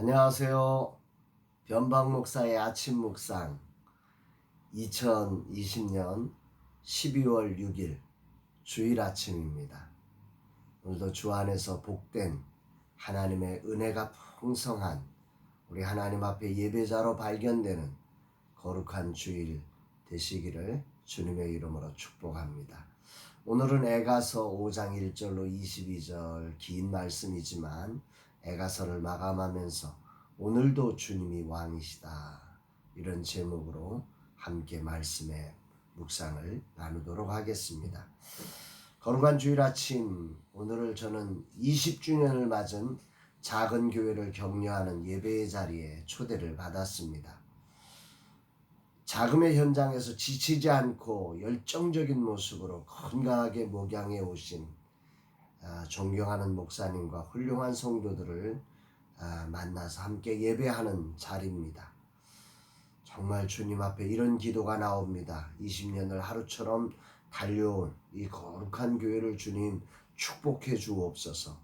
안녕하세요. 변방 목사의 아침 묵상 2020년 12월 6일 주일 아침입니다. 오늘도 주 안에서 복된 하나님의 은혜가 풍성한 우리 하나님 앞에 예배자로 발견되는 거룩한 주일 되시기를 주님의 이름으로 축복합니다. 오늘은 에가서 5장 1절로 22절 긴 말씀이지만 에가서를 마감하면서 오늘도 주님이 왕이시다 이런 제목으로 함께 말씀의 묵상을 나누도록 하겠습니다. 거룩한 주일 아침, 오늘을 저는 20주년을 맞은 작은 교회를 격려하는 예배의 자리에 초대를 받았습니다. 자금의 현장에서 지치지 않고 열정적인 모습으로 건강하게 목양해 오신 존경하는 목사님과 훌륭한 성도들을 만나서 함께 예배하는 자리입니다. 정말 주님 앞에 이런 기도가 나옵니다. 20년을 하루처럼 달려온 이 거룩한 교회를 주님 축복해 주옵소서.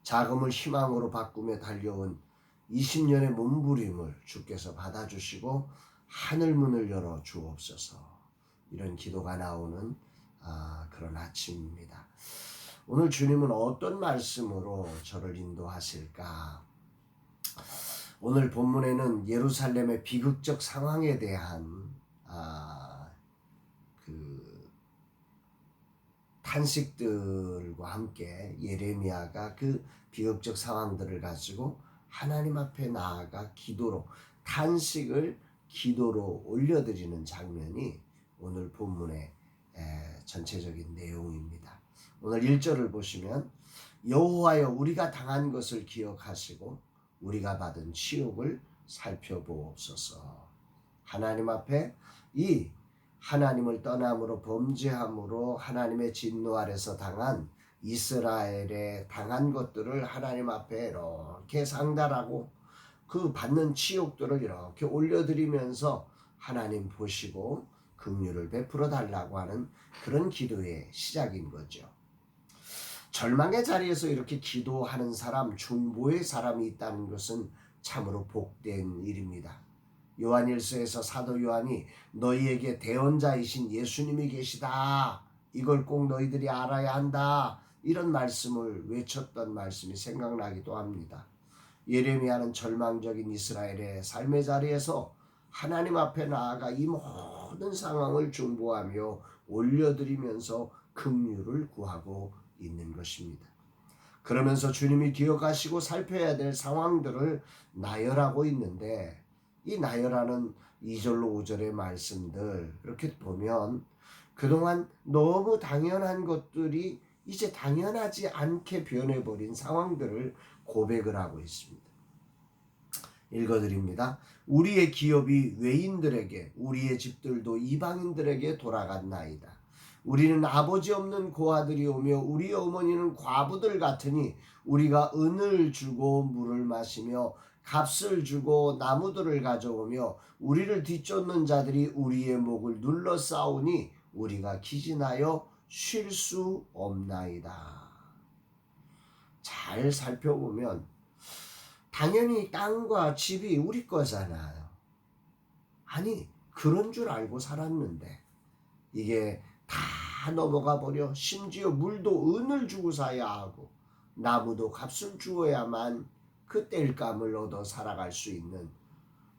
자금을 희망으로 바꾸며 달려온 20년의 몸부림을 주께서 받아주시고 하늘 문을 열어 주옵소서. 이런 기도가 나오는 그런 아침입니다. 오늘 주님은 어떤 말씀으로 저를 인도하실까? 오늘 본문에는 예루살렘의 비극적 상황에 대한 탄식들과 함께 예레미야가 그 비극적 상황들을 가지고 하나님 앞에 나아가 기도로 탄식을 기도로 올려드리는 장면이 오늘 본문의 전체적인 내용입니다. 오늘 1절을 보시면 여호와여 우리가 당한 것을 기억하시고 우리가 받은 치욕을 살펴보옵소서. 하나님 앞에 이 하나님을 떠남으로 범죄함으로 하나님의 진노 아래서 당한 이스라엘에 당한 것들을 하나님 앞에 이렇게 상달하고 그 받는 치욕들을 이렇게 올려드리면서 하나님 보시고 긍휼을 베풀어 달라고 하는 그런 기도의 시작인 거죠. 절망의 자리에서 이렇게 기도하는 사람, 중보의 사람이 있다는 것은 참으로 복된 일입니다. 요한일서에서 사도 요한이 너희에게 대언자이신 예수님이 계시다. 이걸 꼭 너희들이 알아야 한다. 이런 말씀을 외쳤던 말씀이 생각나기도 합니다. 예레미야는 절망적인 이스라엘의 삶의 자리에서 하나님 앞에 나아가 이 모든 상황을 중보하며 올려드리면서 긍휼을 구하고 있는 것입니다. 그러면서 주님이 기억하시고 살펴야 될 상황들을 나열하고 있는데 이 나열하는 2절로 5절의 말씀들 이렇게 보면 그동안 너무 당연한 것들이 이제 당연하지 않게 변해버린 상황들을 고백을 하고 있습니다. 읽어드립니다. 우리의 기업이 외인들에게 우리의 집들도 이방인들에게 돌아갔나이다. 우리는 아버지 없는 고아들이 오며 우리 어머니는 과부들 같으니 우리가 은을 주고 물을 마시며 값을 주고 나무들을 가져오며 우리를 뒤쫓는 자들이 우리의 목을 눌러 싸우니 우리가 기진하여 쉴 수 없나이다. 잘 살펴보면 당연히 땅과 집이 우리 거잖아요. 아니 그런 줄 알고 살았는데 이게 다 넘어가 버려. 심지어 물도 은을 주고 사야 하고 나무도 값을 주어야만 그 땔감을 얻어 살아갈 수 있는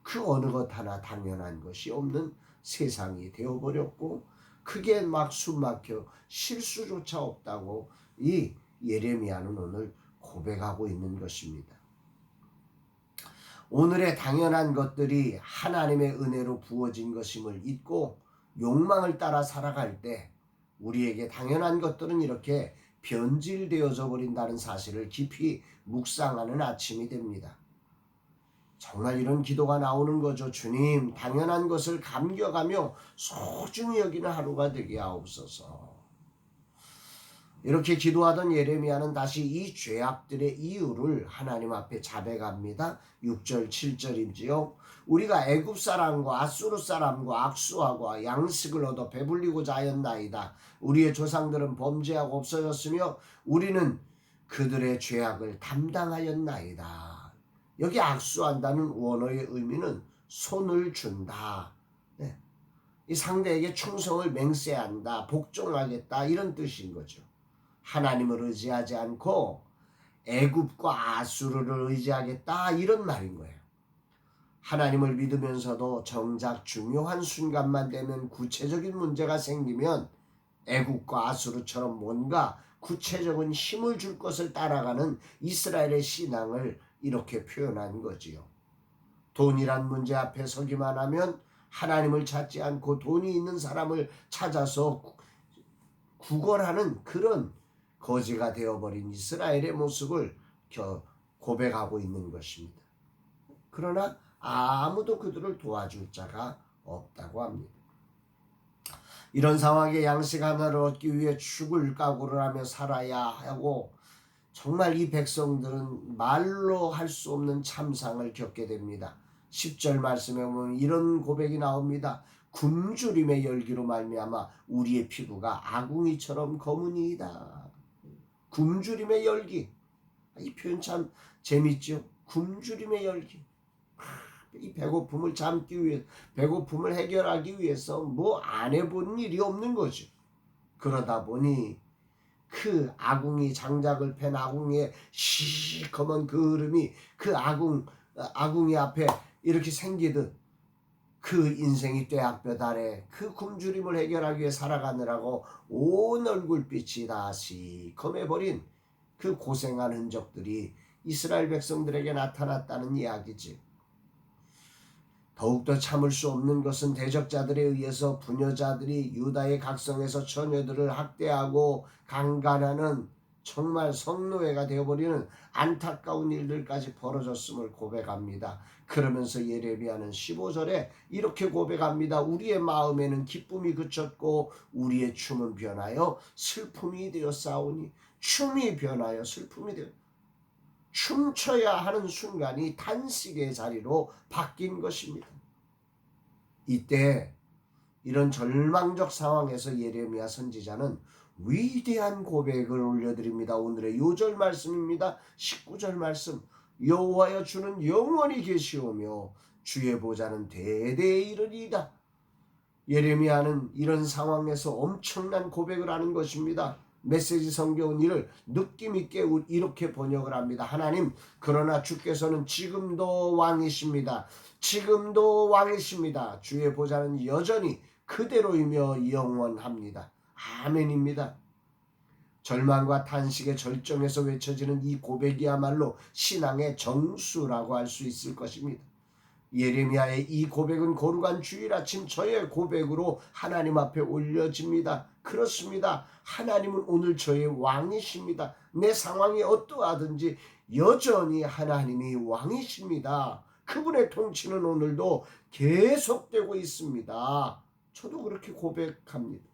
그 어느 것 하나 당연한 것이 없는 세상이 되어버렸고 그게 막 숨막혀 쉴 수조차 없다고 이 예레미야는 오늘 고백하고 있는 것입니다. 오늘의 당연한 것들이 하나님의 은혜로 부어진 것임을 잊고 욕망을 따라 살아갈 때 우리에게 당연한 것들은 이렇게 변질되어져 버린다는 사실을 깊이 묵상하는 아침이 됩니다. 정말 이런 기도가 나오는 거죠. 주님, 당연한 것을 감격하며 소중히 여기는 하루가 되게 하옵소서. 이렇게 기도하던 예레미야는 다시 이 죄악들의 이유를 하나님 앞에 자백합니다. 6절 7절이지요. 우리가 애굽 사람과 아수르 사람과 악수하고 양식을 얻어 배불리고자 하였나이다. 우리의 조상들은 범죄하고 없어졌으며 우리는 그들의 죄악을 담당하였나이다. 여기 악수한다는 원어의 의미는 손을 준다. 네. 이 상대에게 충성을 맹세한다, 복종하겠다 이런 뜻인 거죠. 하나님을 의지하지 않고 애굽과 아수르를 의지하겠다 이런 말인 거예요. 하나님을 믿으면서도 정작 중요한 순간만 되면 구체적인 문제가 생기면 애국과 아수르처럼 뭔가 구체적인 힘을 줄 것을 따라가는 이스라엘의 신앙을 이렇게 표현한 거지요. 돈이란 문제 앞에 서기만 하면 하나님을 찾지 않고 돈이 있는 사람을 찾아서 구걸하는 그런 거지가 되어버린 이스라엘의 모습을 고백하고 있는 것입니다. 그러나 아무도 그들을 도와줄 자가 없다고 합니다. 이런 상황에 양식 하나를 얻기 위해 죽을 각오를 하며 살아야 하고, 정말 이 백성들은 말로 할 수 없는 참상을 겪게 됩니다. 10절 말씀에 보면 이런 고백이 나옵니다. 굶주림의 열기로 말미암아 우리의 피부가 아궁이처럼 검으니이다. 굶주림의 열기, 이 표현 참 재밌죠. 굶주림의 열기. 이 배고픔을 참기 위해, 배고픔을 해결하기 위해서 뭐 안 해본 일이 없는 거죠. 그러다 보니 그 아궁이, 장작을 팬 아궁이에 시커먼 그 흐름이 그 아궁이 앞에 이렇게 생기듯 그 인생이 뙤약볕 아래 그 굶주림을 해결하기 위해 살아가느라고 온 얼굴빛이 다 시커매버린 그 고생한 흔적들이 이스라엘 백성들에게 나타났다는 이야기지. 더욱더 참을 수 없는 것은 대적자들에 의해서 부녀자들이 유다의 각성에서 처녀들을 학대하고 강간하는 정말 성노예가 되어버리는 안타까운 일들까지 벌어졌음을 고백합니다. 그러면서 예레미야는 15절에 이렇게 고백합니다. 우리의 마음에는 기쁨이 그쳤고 우리의 춤은 변하여 슬픔이 되었사오니. 춤이 변하여 슬픔이 되었, 춤춰야 하는 순간이 탄식의 자리로 바뀐 것입니다. 이때 이런 절망적 상황에서 예레미야 선지자는 위대한 고백을 올려드립니다. 오늘의 요절 말씀입니다. 19절 말씀. 여호와여 주는 영원히 계시오며 주의 보좌는 대대에 이르리이다. 예레미야는 이런 상황에서 엄청난 고백을 하는 것입니다. 메시지 성경은 이를 느낌 있게 이렇게 번역을 합니다. 하나님, 그러나 주께서는 지금도 왕이십니다. 지금도 왕이십니다. 주의 보좌는 여전히 그대로이며 영원합니다. 아멘입니다. 절망과 탄식의 절정에서 외쳐지는 이 고백이야말로 신앙의 정수라고 할 수 있을 것입니다. 예레미야의 이 고백은 거룩한 주일 아침 저의 고백으로 하나님 앞에 올려집니다. 그렇습니다. 하나님은 오늘 저의 왕이십니다. 내 상황이 어떠하든지 여전히 하나님이 왕이십니다. 그분의 통치는 오늘도 계속되고 있습니다. 저도 그렇게 고백합니다.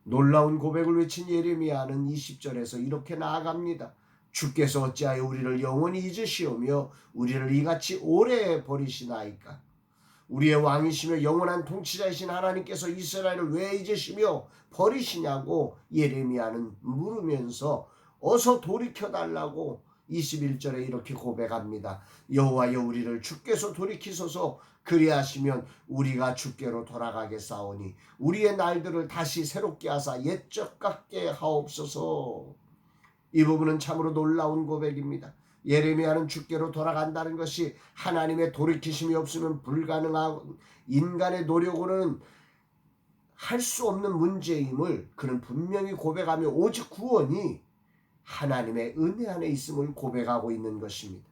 놀라운 고백을 외친 예레미야는 20절에서 이렇게 나아갑니다. 주께서 어찌하여 우리를 영원히 잊으시오며 우리를 이같이 오래 버리시나이까. 우리의 왕이시며 영원한 통치자이신 하나님께서 이스라엘을 왜 잊으시며 버리시냐고 예레미야는 물으면서 어서 돌이켜달라고 21절에 이렇게 고백합니다. 여호와여 우리를 주께서 돌이키소서. 그리하시면 우리가 주께로 돌아가겠사오니 우리의 날들을 다시 새롭게 하사 옛적 같게 하옵소서. 이 부분은 참으로 놀라운 고백입니다. 예레미야는 주께로 돌아간다는 것이 하나님의 돌이키심이 없으면 불가능한 인간의 노력으로는 할 수 없는 문제임을 그는 분명히 고백하며 오직 구원이 하나님의 은혜 안에 있음을 고백하고 있는 것입니다.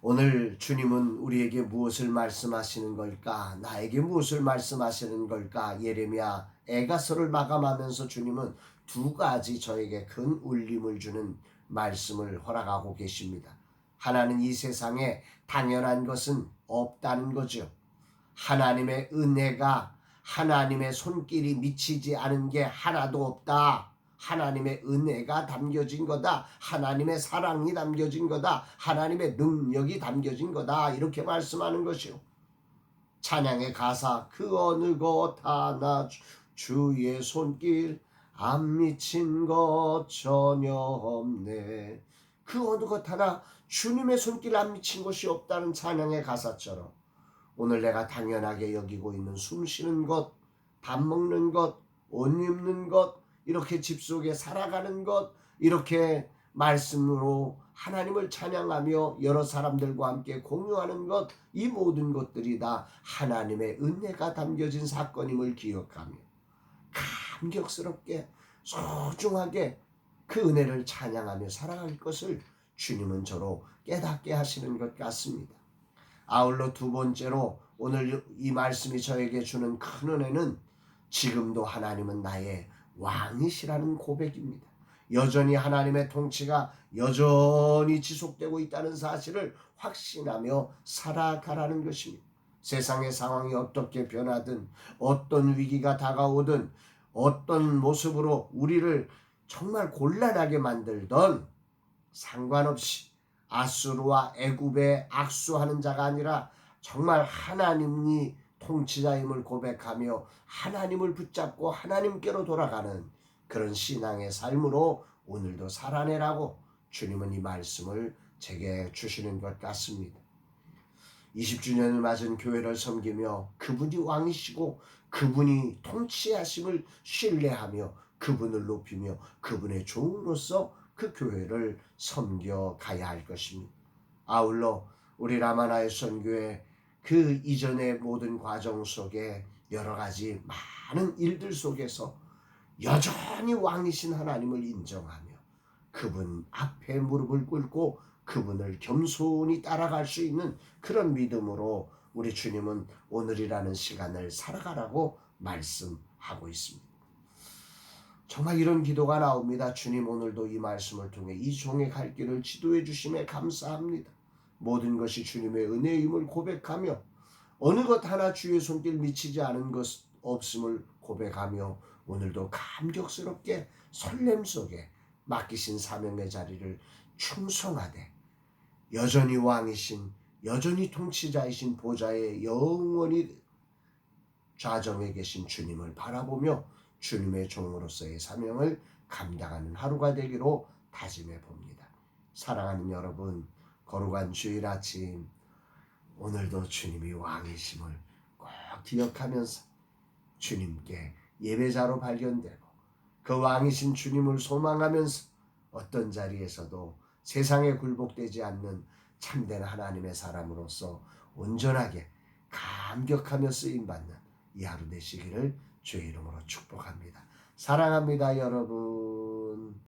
오늘 주님은 우리에게 무엇을 말씀하시는 걸까? 나에게 무엇을 말씀하시는 걸까? 예레미야 애가서를 마감하면서 주님은 두 가지 저에게 큰 울림을 주는 말씀을 허락하고 계십니다. 하나는 이 세상에 당연한 것은 없다는 거죠. 하나님의 은혜가, 하나님의 손길이 미치지 않은 게 하나도 없다. 하나님의 은혜가 담겨진 거다. 하나님의 사랑이 담겨진 거다. 하나님의 능력이 담겨진 거다. 이렇게 말씀하는 것이요. 찬양의 가사, 그 어느 것 하나 주의 손길 안 미친 것 전혀 없네. 그 어느 것 하나 주님의 손길 안 미친 곳이 없다는 찬양의 가사처럼 오늘 내가 당연하게 여기고 있는 숨 쉬는 것, 밥 먹는 것, 옷 입는 것, 이렇게 집 속에 살아가는 것, 이렇게 말씀으로 하나님을 찬양하며 여러 사람들과 함께 공유하는 것, 이 모든 것들이 다 하나님의 은혜가 담겨진 사건임을 기억하며 감격스럽게 소중하게 그 은혜를 찬양하며 살아갈 것을 주님은 저로 깨닫게 하시는 것 같습니다. 아울러 두 번째로 오늘 이 말씀이 저에게 주는 큰 은혜는 지금도 하나님은 나의 왕이시라는 고백입니다. 여전히 하나님의 통치가 여전히 지속되고 있다는 사실을 확신하며 살아가라는 것입니다. 세상의 상황이 어떻게 변하든 어떤 위기가 다가오든 어떤 모습으로 우리를 정말 곤란하게 만들던 상관없이 아수르와 애굽에 악수하는 자가 아니라 정말 하나님이 통치자임을 고백하며 하나님을 붙잡고 하나님께로 돌아가는 그런 신앙의 삶으로 오늘도 살아내라고 주님은 이 말씀을 제게 주시는 것 같습니다. 20주년을 맞은 교회를 섬기며 그분이 왕이시고 그분이 통치하심을 신뢰하며 그분을 높이며 그분의 종으로서 그 교회를 섬겨가야 할 것입니다. 아울러 우리 라마나의 선교회 그 이전의 모든 과정 속에 여러 가지 많은 일들 속에서 여전히 왕이신 하나님을 인정하며 그분 앞에 무릎을 꿇고 그분을 겸손히 따라갈 수 있는 그런 믿음으로 우리 주님은 오늘이라는 시간을 살아가라고 말씀하고 있습니다. 정말 이런 기도가 나옵니다. 주님, 오늘도 이 말씀을 통해 이 종의 갈 길을 지도해 주심에 감사합니다. 모든 것이 주님의 은혜임을 고백하며 어느 것 하나 주의 손길 미치지 않은 것 없음을 고백하며 오늘도 감격스럽게 설렘 속에 맡기신 사명의 자리를 충성하되 여전히 왕이신 여전히 통치자이신 보좌에 영원히 좌정에 계신 주님을 바라보며 주님의 종으로서의 사명을 감당하는 하루가 되기로 다짐해 봅니다. 사랑하는 여러분, 거룩한 주일 아침 오늘도 주님이 왕이심을 꼭 기억하면서 주님께 예배자로 발견되고 그 왕이신 주님을 소망하면서 어떤 자리에서도 세상에 굴복되지 않는 참된 하나님의 사람으로서 온전하게 감격하며 쓰임받는 이 하루 되시기를 주의 이름으로 축복합니다. 사랑합니다, 여러분.